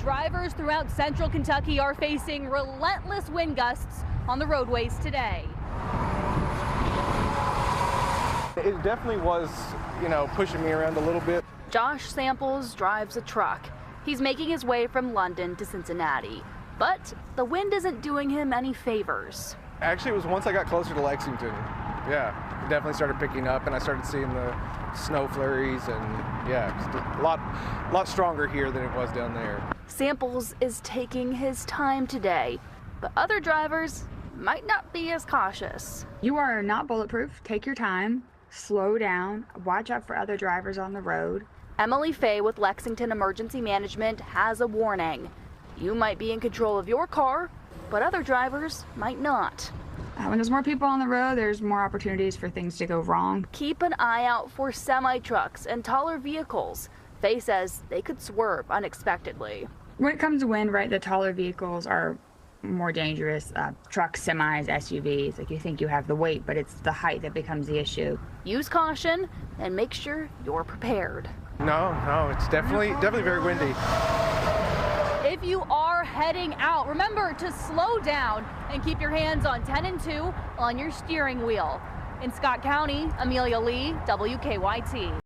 Drivers throughout central Kentucky are facing relentless wind gusts on the roadways today. It definitely was, pushing me around a little bit. Josh Samples drives a truck. He's making his way from London to Cincinnati, but the wind isn't doing him any favors. Actually, it was once I got closer to Lexington. Yeah, it definitely started picking up, and I started seeing the snow flurries, and yeah, it's a lot stronger here than it was down there. Samples is taking his time today, but other drivers might not be as cautious. You are not bulletproof. Take your time, slow down, watch out for other drivers on the road. Emily Fay with Lexington Emergency Management has a warning. You might be in control of your car, but other drivers might not. When there's more people on the road, there's more opportunities for things to go wrong. Keep an eye out for semi-trucks and taller vehicles. Fay says they could swerve unexpectedly. When it comes to wind, right, the taller vehicles are more dangerous. Trucks, semis, SUVs, like you think you have the weight, but it's the height that becomes the issue. Use caution and make sure you're prepared. No, it's definitely very windy. If you are heading out, remember to slow down and keep your hands on 10 and 2 on your steering wheel. In Scott County, Amelia Lee, WKYT.